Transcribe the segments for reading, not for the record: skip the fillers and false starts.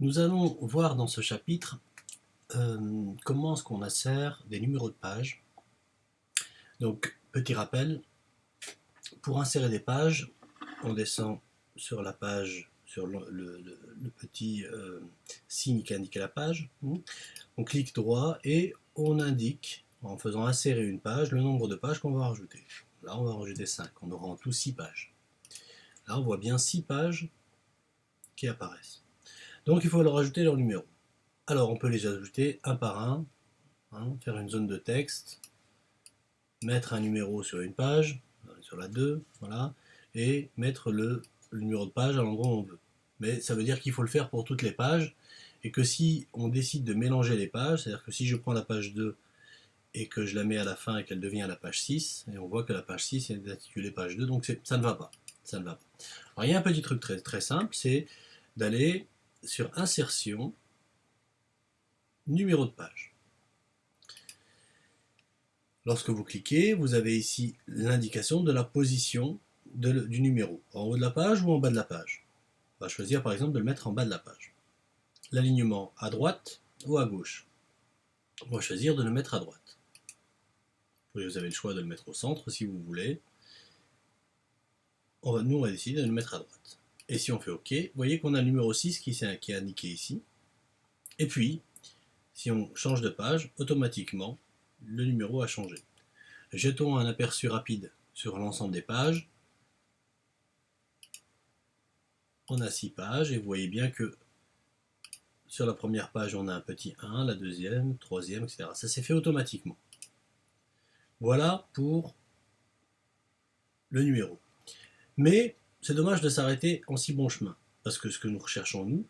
Nous allons voir dans ce chapitre comment est-ce qu'on insère des numéros de page. Donc, petit rappel, pour insérer des pages, on descend sur la page, sur le petit signe qui indique la page. On clique droit et on indique, en faisant insérer une page, le nombre de pages qu'on va rajouter. Là, on va rajouter 5. On aura en tout 6 pages. Là, on voit bien 6 pages qui apparaissent. Donc, il faut leur rajouter leur numéro. Alors, on peut les ajouter un par un, faire une zone de texte, mettre un numéro sur une page, sur la 2, voilà, et mettre le numéro de page à l'endroit où on veut. Mais ça veut dire qu'il faut le faire pour toutes les pages, et que si on décide de mélanger les pages, c'est-à-dire que si je prends la page 2 et que je la mets à la fin et qu'elle devient la page 6, et on voit que la page 6 est intitulée page 2, donc ça ne va pas. Ça ne va pas. Alors il y a un petit truc très, très simple, c'est d'aller sur Insertion, Numéro de page. Lorsque vous cliquez, vous avez ici l'indication de la position du numéro, en haut de la page ou en bas de la page. On va choisir par exemple de le mettre en bas de la page. L'alignement à droite ou à gauche. On va choisir de le mettre à droite. Vous avez le choix de le mettre au centre si vous voulez. Nous, on va décider de le mettre à droite. Et si on fait OK, vous voyez qu'on a le numéro 6 qui est indiqué ici. Et puis, si on change de page, automatiquement, le numéro a changé. Jetons un aperçu rapide sur l'ensemble des pages. On a 6 pages et vous voyez bien que sur la première page, on a un petit 1, la deuxième, troisième, etc. Ça s'est fait automatiquement. Voilà pour le numéro. Mais c'est dommage de s'arrêter en si bon chemin, parce que ce que nous recherchons, nous,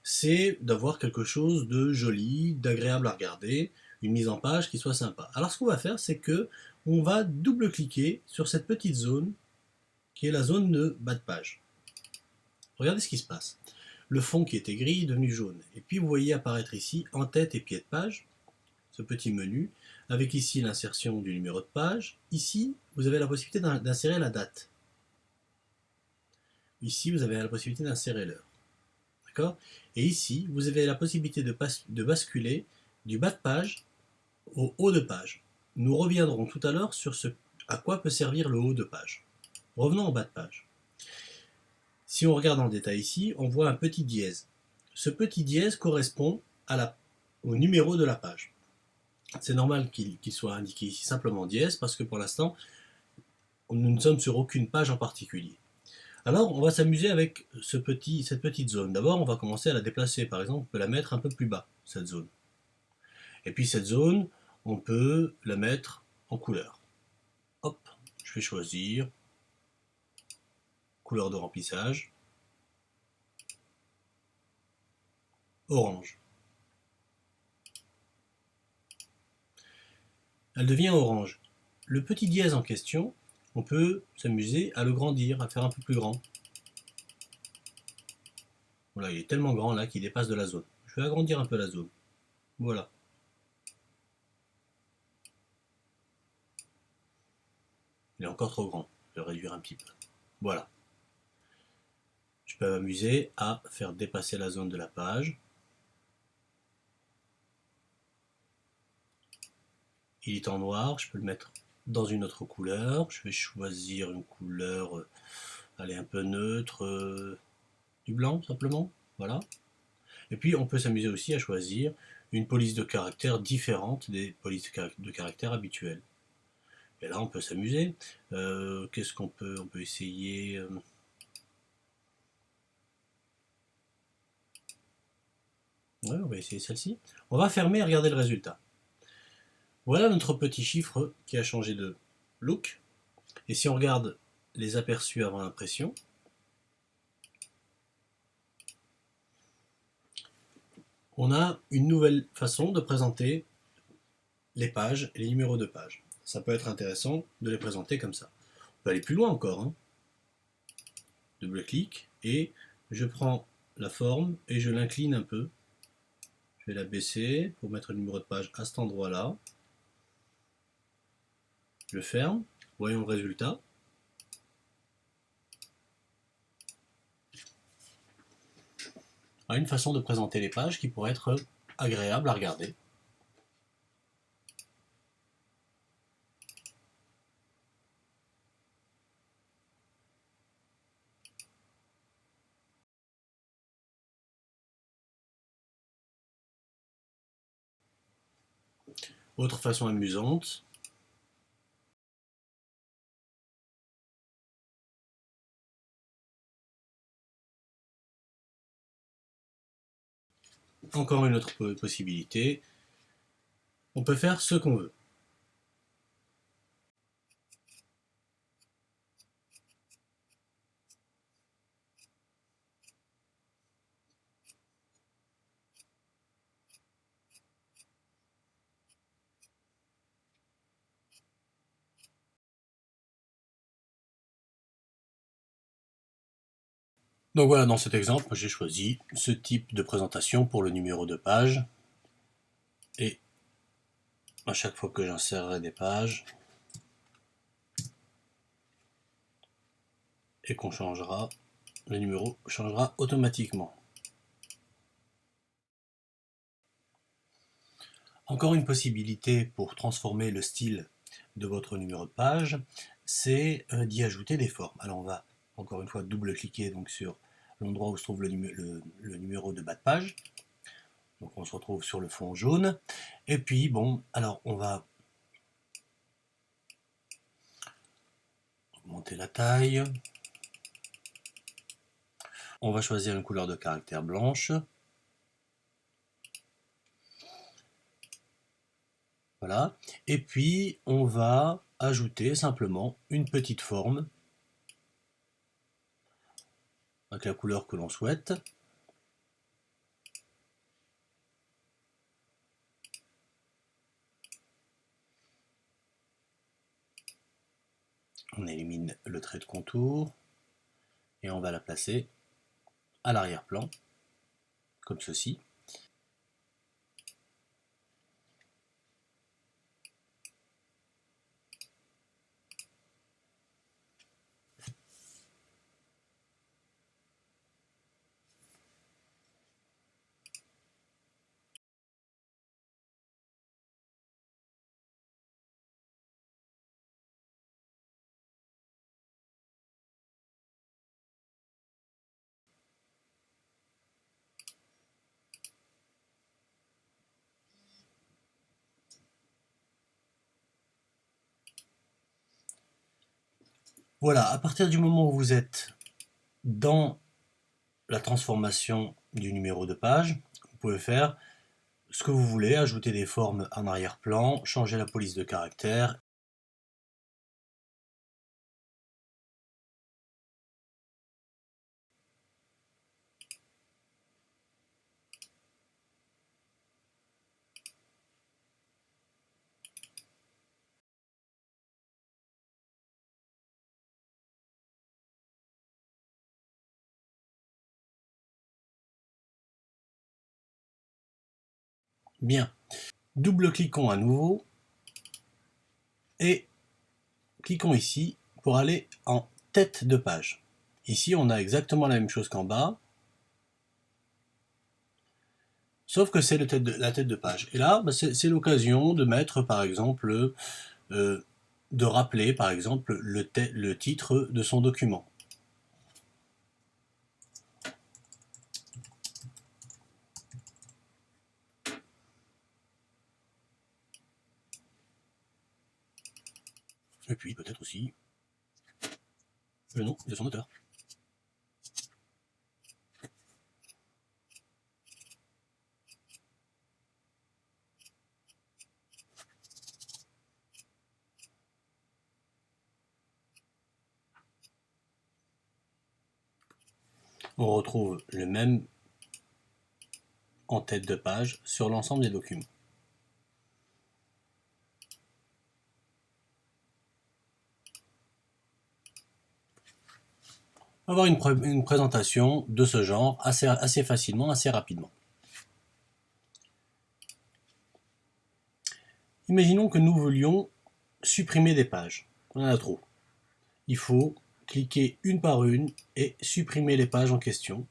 c'est d'avoir quelque chose de joli, d'agréable à regarder, une mise en page qui soit sympa. Alors ce qu'on va faire, c'est que on va double-cliquer sur cette petite zone qui est la zone de bas de page. Regardez ce qui se passe. Le fond qui était gris est devenu jaune. Et puis vous voyez apparaître ici, en tête et pied de page, ce petit menu, avec ici l'insertion du numéro de page. Ici, vous avez la possibilité d'insérer la date. Ici, vous avez la possibilité d'insérer l'heure. D'accord ? Et ici, vous avez la possibilité de basculer du bas de page au haut de page. Nous reviendrons tout à l'heure sur ce à quoi peut servir le haut de page. Revenons au bas de page. Si on regarde en détail ici, on voit un petit dièse. Ce petit dièse correspond au numéro de la page. C'est normal qu'il soit indiqué ici simplement dièse parce que pour l'instant, nous ne sommes sur aucune page en particulier. Alors, on va s'amuser avec cette petite zone. D'abord, on va commencer à la déplacer. Par exemple, on peut la mettre un peu plus bas, cette zone. Et puis cette zone, on peut la mettre en couleur. Hop, je vais choisir couleur de remplissage, orange. Elle devient orange. Le petit dièse en question, on peut s'amuser à le grandir, à le faire un peu plus grand. Voilà, il est tellement grand là qu'il dépasse de la zone. Je vais agrandir un peu la zone. Voilà. Il est encore trop grand. Je vais le réduire un petit peu. Voilà. Je peux m'amuser à faire dépasser la zone de la page. Il est en noir, je peux le mettre dans une autre couleur. Je vais choisir une couleur, allez, un peu neutre, du blanc simplement. Voilà. Et puis on peut s'amuser aussi à choisir une police de caractère différente des polices de caractère habituelles. Et là on peut s'amuser. Qu'est-ce qu'on peut On peut essayer. Ouais, on va essayer celle-ci. On va fermer et regarder le résultat. Voilà notre petit chiffre qui a changé de look. Et si on regarde les aperçus avant impression, on a une nouvelle façon de présenter les pages et les numéros de pages. Ça peut être intéressant de les présenter comme ça. On peut aller plus loin encore. Double-clic et je prends la forme et je l'incline un peu. Je vais la baisser pour mettre le numéro de page à cet endroit-là. Je ferme. Voyons le résultat. une façon de présenter les pages qui pourrait être agréable à regarder. Autre façon amusante, encore une autre possibilité, on peut faire ce qu'on veut. Donc voilà, dans cet exemple, j'ai choisi ce type de présentation pour le numéro de page. Et à chaque fois que j'insérerai des pages et qu'on changera, le numéro changera automatiquement. Encore une possibilité pour transformer le style de votre numéro de page, c'est d'y ajouter des formes. Alors on va encore une fois double-cliquer donc sur l'endroit où se trouve le numéro de bas de page. Donc on se retrouve sur le fond jaune. Et puis bon, alors on va augmenter la taille. On va choisir une couleur de caractère blanche. Voilà. Et puis on va ajouter simplement une petite forme avec la couleur que l'on souhaite. On élimine le trait de contour et on va la placer à l'arrière-plan, comme ceci. Voilà, à partir du moment où vous êtes dans la transformation du numéro de page, vous pouvez faire ce que vous voulez, ajouter des formes en arrière-plan, changer la police de caractère. Bien, double-cliquons à nouveau et cliquons ici pour aller en tête de page. Ici, on a exactement la même chose qu'en bas, sauf que c'est la tête de page. Et là, c'est l'occasion de mettre, par exemple, de rappeler, par exemple, le titre de son document. Et puis peut-être aussi le nom de son auteur. On retrouve le même en tête de page sur l'ensemble des documents. On va avoir une présentation de ce genre assez facilement, assez rapidement. Imaginons que nous voulions supprimer des pages. On en a trop. Il faut cliquer une par une et supprimer les pages en question.